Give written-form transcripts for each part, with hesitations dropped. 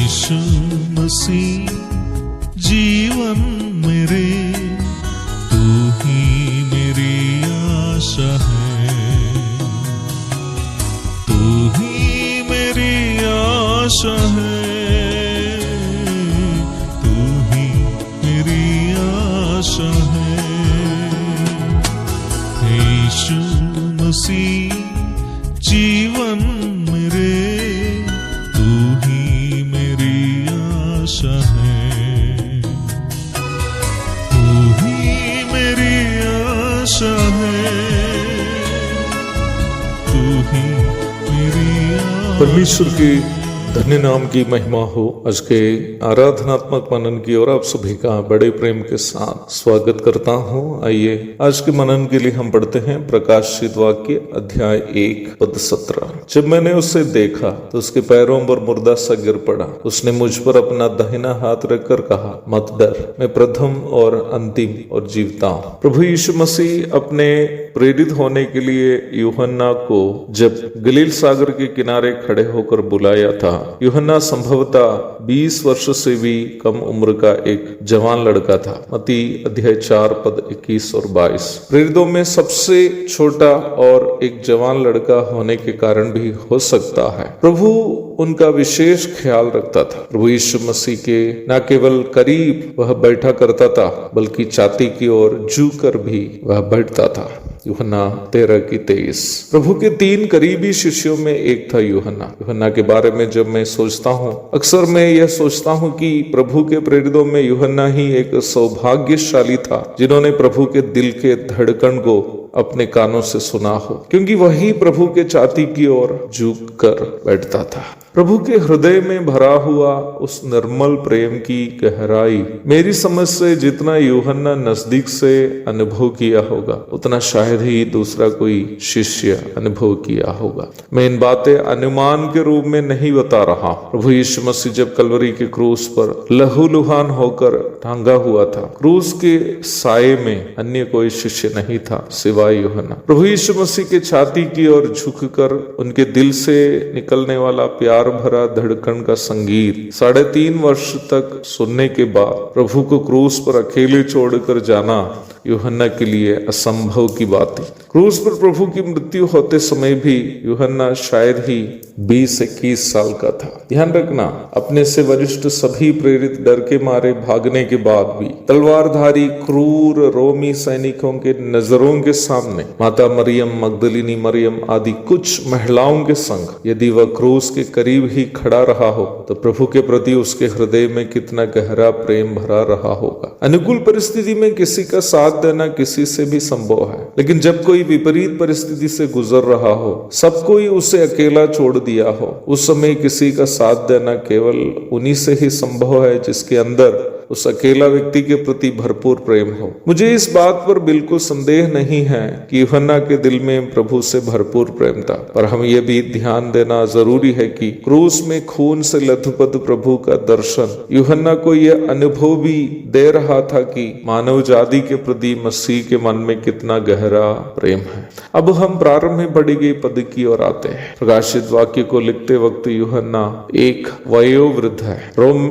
यीशु मसीह जीवन मेरे, तू ही मेरी आशा है, तू ही मेरी आशा है, तू ही मेरी आशा है। यीशु मसीह जीवन मेरे, तू ही मेरी आशा है, तू ही मेरी आशा है, तू ही मेरी आशा। परमेश्वर के धन्य नाम की महिमा हो। आज के आराधनात्मक मनन की ओर आप सभी का बड़े प्रेम के साथ स्वागत करता हूं। आइए आज के मनन के लिए हम पढ़ते हैं प्रकाशित वाक्य अध्याय 1 पद 17। जब मैंने उसे देखा तो उसके पैरों पर मुर्दा सा गिर पड़ा। उसने मुझ पर अपना दाहिना हाथ रखकर कहा, मत डर, मैं प्रथम और अंतिम और जीवता हूं। प्रभु यीशु मसीह अपने प्रेरित होने के लिए यूहन्ना को जब गलील सागर के किनारे खड़े होकर बुलाया था, यूहन्ना संभवतः 20 वर्ष से भी कम उम्र का एक जवान लड़का था। मत्ती अध्याय 4 पद 21 और 22। प्रेरितों में सबसे छोटा और एक जवान लड़का होने के कारण भी हो सकता है प्रभु उनका विशेष ख्याल रखता था। प्रभु यीशु मसीह के न केवल करीब वह बैठा करता था, बल्कि छाती की ओर झुककर भी वह बैठता था। यूहन्ना 13:23। प्रभु के 3 करीबी शिष्यों में एक था यूहन्ना के बारे में जब मैं सोचता हूँ, अक्सर मैं यह सोचता हूँ कि प्रभु के प्रेरितों में यूहन्ना ही एक सौभाग्यशाली था जिन्होंने प्रभु के दिल के धड़कन को अपने कानों से सुना हो, क्योंकि वही प्रभु के छाती की ओर झुक कर बैठता था। प्रभु के हृदय में भरा हुआ उस निर्मल प्रेम की गहराई मेरी समझ से जितना यूहन्ना नजदीक से अनुभव किया होगा, उतना शायद ही दूसरा कोई शिष्य अनुभव किया होगा। मैं इन बातें अनुमान के रूप में नहीं बता रहा। प्रभु यीशु मसीह जब कलवरी के क्रूस पर लहूलुहान होकर टांगा हुआ था, क्रूस के साये में अन्य कोई शिष्य नहीं था सिवाय यूहन्ना। प्रभु यीशु मसीह के छाती की ओर झुककर उनके दिल से निकलने वाला प्यार भरा धड़कन का संगीत 3.5 वर्ष तक सुनने के बाद प्रभु को क्रूस पर अकेले छोड़कर जाना यूहन्ना के लिए असंभव की बात थी। क्रूस पर प्रभु की मृत्यु होते समय भी यूहन्ना शायद ही 20-21 साल का था। ध्यान रखना, अपने से वरिष्ठ सभी प्रेरित डर के मारे भागने के बाद भी तलवारधारी क्रूर रोमी सैनिकों के नजरों के सामने माता मरियम, मगदलिनी मरियम आदि कुछ महिलाओं के संग यदि वह क्रूस के करीब ही खड़ा रहा हो, तो प्रभु के प्रति उसके हृदय में कितना गहरा प्रेम भरा रहा होगा। अनुकूल परिस्थिति में किसी का साथ देना किसी से भी संभव है, लेकिन जब कोई विपरीत परिस्थिति से गुजर रहा हो, सब कोई उसे अकेला छोड़ दिया हो, उस समय किसी का साथ देना केवल उन्हीं से ही संभव है जिसके अंदर उस अकेला व्यक्ति के प्रति भरपूर प्रेम हो। मुझे इस बात पर बिल्कुल संदेह नहीं है कि यूहन्ना के दिल में प्रभु से भरपूर प्रेम था, पर हम ये भी ध्यान देना जरूरी है कि क्रूस में खून से लथपथ प्रभु का दर्शन यूहन्ना को यह अनुभव भी दे रहा था कि मानव जाति के प्रति मसीह के मन में कितना गहरा प्रेम है। अब हम प्रारंभ में पढ़ी गई पद की ओर आते हैं। प्रकाशित वाक्य को लिखते वक्त यूहन्ना एक वयोवृद्ध है। रोम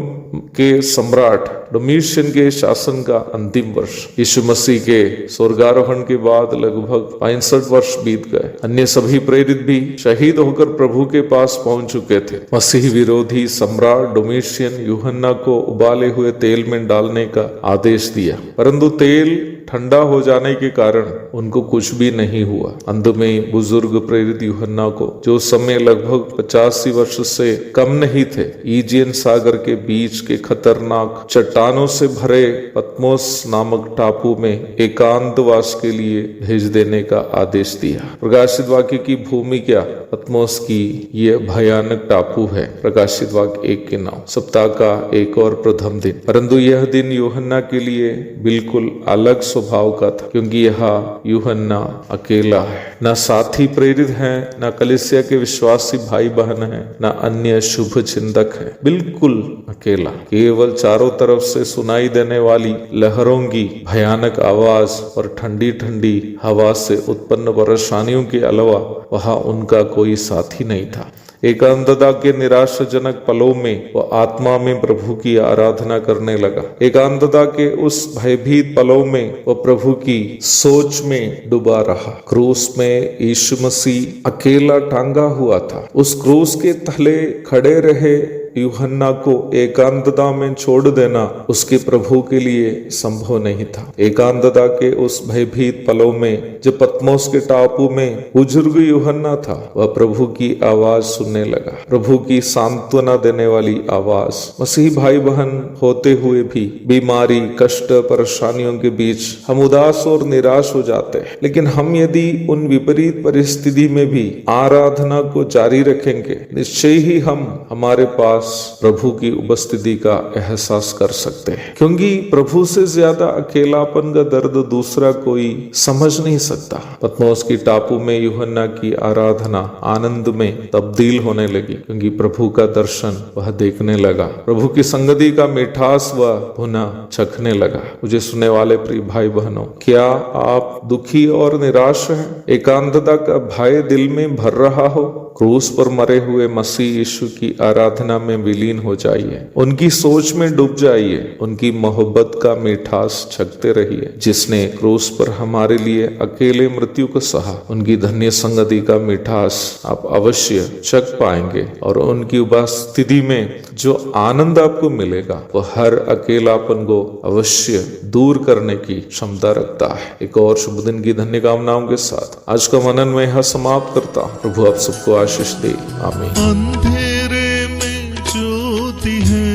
के सम्राट डोमिशियन के शासन का अंतिम वर्ष। यीशु मसीह के स्वर्गारोहण के बाद लगभग 65 वर्ष बीत गए। अन्य सभी प्रेरित भी शहीद होकर प्रभु के पास पहुंच चुके थे। मसीह विरोधी सम्राट डोमिशियन यूहन्ना को उबाले हुए तेल में डालने का आदेश दिया, परंतु तेल ठंडा हो जाने के कारण उनको कुछ भी नहीं हुआ। अंत में बुजुर्ग प्रेरित यूहन्ना को, जो उस समय लगभग 85 वर्ष से कम नहीं थे, ईजियन सागर के बीच के खतरनाक चट्टानों से भरे पत्मोस नामक टापू में एकांतवास के लिए भेज देने का आदेश दिया। प्रकाशित वाक्य की भूमि क्या? पत्मोस की यह भयानक टापू है। प्रकाशित वाक्य 1 के 9। सप्ताह का एक और प्रथम दिन, परंतु यह दिन यूहन्ना के लिए बिल्कुल अलग स्वभाव का था, क्योंकि यह यूहन्ना अकेला है। न साथी प्रेरित हैं, न कलीसिया के विश्वासी भाई बहन हैं, न अन्य शुभ चिंतक है। बिल्कुल अकेला। केवल चारों तरफ से सुनाई देने वाली लहरों की भयानक आवाज और ठंडी ठंडी हवा से उत्पन्न परेशानियों के अलावा वहां उनका कोई साथी नहीं था। एकांतता के निराशाजनक पलों में वह आत्मा में प्रभु की आराधना करने लगा। एकांतता के उस भयभीत पलों में वह प्रभु की सोच में डूबा रहा। क्रूस में यीशु मसीह अकेला टांगा हुआ था। उस क्रूस के तले खड़े रहे यूहन्ना को एकांतता में छोड़ देना उसके प्रभु के लिए संभव नहीं था। एकांतता के उस भयभीत पलों में जब पत्मोस के टापू में बुजुर्ग यूहन्ना था, वह प्रभु की आवाज सुनने लगा, प्रभु की सांत्वना देने वाली आवाज। मसीह भाई बहन होते हुए भी बीमारी, कष्ट, परेशानियों के बीच हम उदास और निराश हो जाते हैं, लेकिन हम यदि उन विपरीत परिस्थिति में भी आराधना को जारी रखेंगे, निश्चय ही हम हमारे पास प्रभु की उपस्थिति का एहसास कर सकते हैं, क्योंकि प्रभु से ज्यादा अकेलापन का दर्द दूसरा कोई समझ नहीं सकता। पत्मोस की टापू में यूहन्ना की आराधना आनंद में तब्दील होने लगी, क्योंकि प्रभु का दर्शन वह देखने लगा, प्रभु की संगति का मिठास वह भुना चखने लगा। मुझे सुनने वाले प्रिय भाई बहनों, क्या आप दुखी और निराश हैं? एकांतता का भय दिल में भर रहा हो? क्रूस पर मरे हुए मसीह यीशु की आराधना में विलीन हो जाइए, उनकी सोच में डूब जाइए, उनकी मोहब्बत का मिठास चखते रहिए। जिसने क्रूस पर हमारे लिए अकेले मृत्यु को सहा, उनकी धन्य संगति का मिठास आप अवश्य चख पाएंगे, और उनकी उपस्थिति में जो आनंद आपको मिलेगा वह हर अकेलापन को अवश्य दूर करने की क्षमता रखता है। एक और शुभ दिन की धन्य कामनाओं के साथ आज का मनन में यह समाप्त करता हूँ। प्रभु आप सबको आशीष दे, आमीन। अंधेरे में ज्योति है,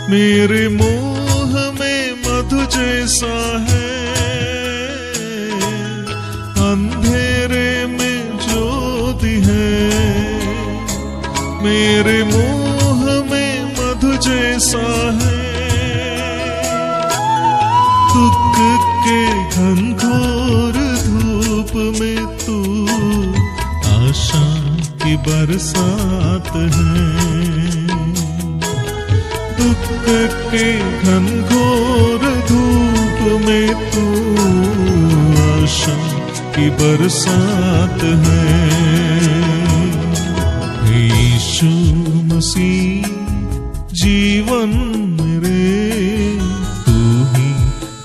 मेरे मोह में मधु जैसा है। अंधेरे में ज्योति है, मेरे मोह में मधु जैसा है। दुख के घनघोर धूप में तू आशा की बरसात है। दुख के घनघोर धूप में तू आशा की बरसात है। यीशु मसीह जीवन मेरे, तू ही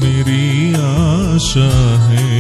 मेरी आशा है।